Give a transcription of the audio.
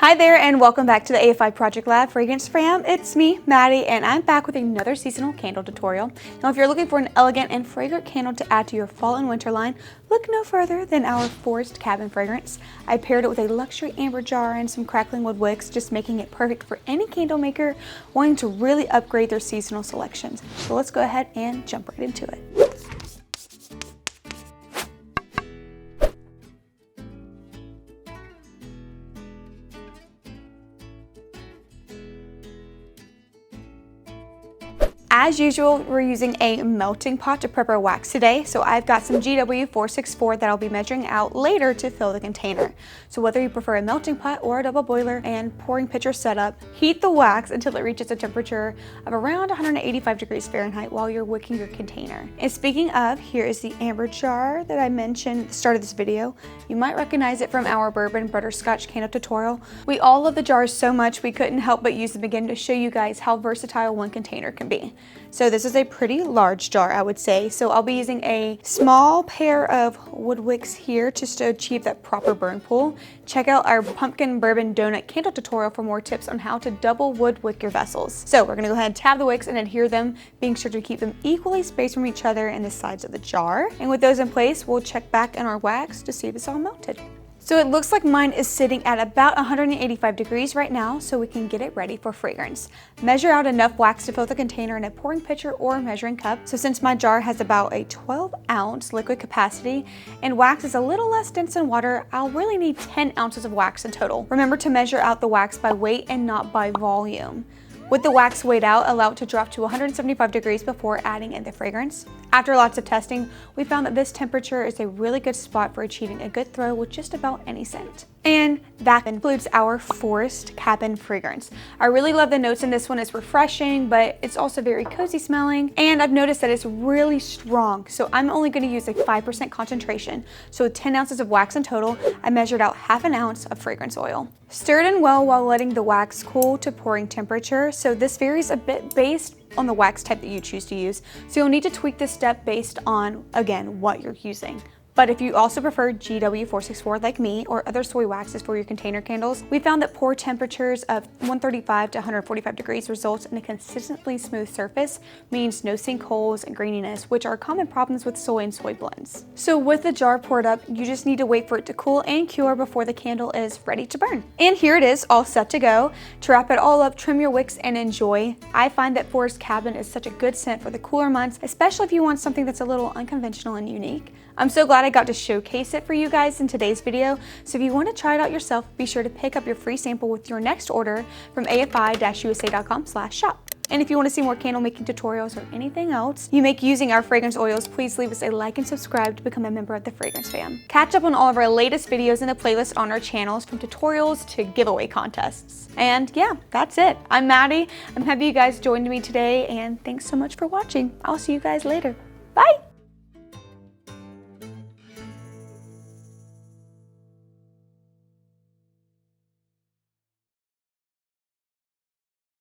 Hi there and welcome back to the AFI Project Lab Fragrance Fam. It's me, Maddie, and I'm back with another seasonal candle tutorial. Now if you're looking for an elegant and fragrant candle to add to your fall and winter line, look no further than our Forest Cabin fragrance. I paired it with a luxury amber jar and some crackling wood wicks, just making it perfect for any candle maker wanting to really upgrade their seasonal selections. So let's go ahead and jump right into it. As usual, we're using a melting pot to prep our wax today, so I've got some GW464 that I'll be measuring out later to fill the container. So whether you prefer a melting pot or a double boiler and pouring pitcher setup, heat the wax until it reaches a temperature of around 185 degrees Fahrenheit while you're wicking your container. And speaking of, here is the amber jar that I mentioned at the start of this video. You might recognize it from our bourbon butterscotch candle tutorial. We all love the jars so much we couldn't help but use them again to show you guys how versatile one container can be. So this is a pretty large jar, I would say. So I'll be using a small pair of wood wicks here just to achieve that proper burn pull. Check out our pumpkin bourbon donut candle tutorial for more tips on how to double wood wick your vessels. So we're gonna go ahead and tab the wicks and adhere them, being sure to keep them equally spaced from each other in the sides of the jar. And with those in place, we'll check back in our wax to see if it's all melted. So it looks like mine is sitting at about 185 degrees right now, so we can get it ready for fragrance. Measure out enough wax to fill the container in a pouring pitcher or measuring cup. So since my jar has about a 12-ounce liquid capacity and wax is a little less dense than water, I'll really need 10 ounces of wax in total. Remember to measure out the wax by weight and not by volume. With the wax weighed out, allow it to drop to 175 degrees before adding in the fragrance. After lots of testing, we found that this temperature is a really good spot for achieving a good throw with just about any scent. And that includes our Forest Cabin fragrance. I really love the notes in this one. It's refreshing, but it's also very cozy smelling. And I've noticed that it's really strong. So I'm only gonna use a 5% concentration. So with 10 ounces of wax in total, I measured out half an ounce of fragrance oil. Stir it in well while letting the wax cool to pouring temperature. So this varies a bit based on the wax type that you choose to use. So you'll need to tweak this step based on, again, what you're using. But if you also prefer GW464 like me or other soy waxes for your container candles, we found that pour temperatures of 135 to 145 degrees results in a consistently smooth surface, means no sinkholes and graininess, which are common problems with soy and soy blends. So with the jar poured up, you just need to wait for it to cool and cure before the candle is ready to burn. And here it is, all set to go. To wrap it all up, trim your wicks and enjoy. I find that Forest Cabin is such a good scent for the cooler months, especially if you want something that's a little unconventional and unique. I'm so glad I got to showcase it for you guys in today's video. So if you want to try it out yourself, be sure to pick up your free sample with your next order from afi-usa.com/shop. And if you want to see more candle making tutorials or anything else you make using our fragrance oils, please leave us a like and subscribe to become a member of the Fragrance Fam. Catch up on all of our latest videos in the playlist on our channels, from tutorials to giveaway contests. And yeah, that's it. I'm Maddie. I'm happy you guys joined me today, and thanks so much for watching. I'll see you guys later. Bye!